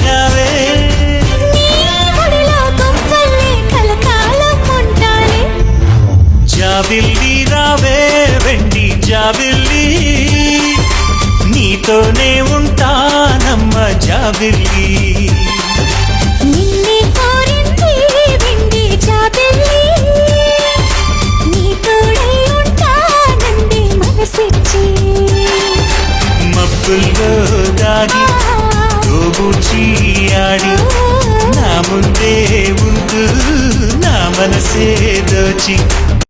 రావే జాబిల్లి రావే వెండి జాబిల్లి నీతోనే ఉంటానమ్మ జాబిల్లి నిన్నే కోరింది వెండి జాబిల్లి నీ తోడై ఉంటానంది మనసిచ్చి మబ్బుల్లో దాగి దోబూచి ఆడి నా ముందే ఉంటూ నా మనసే దోచి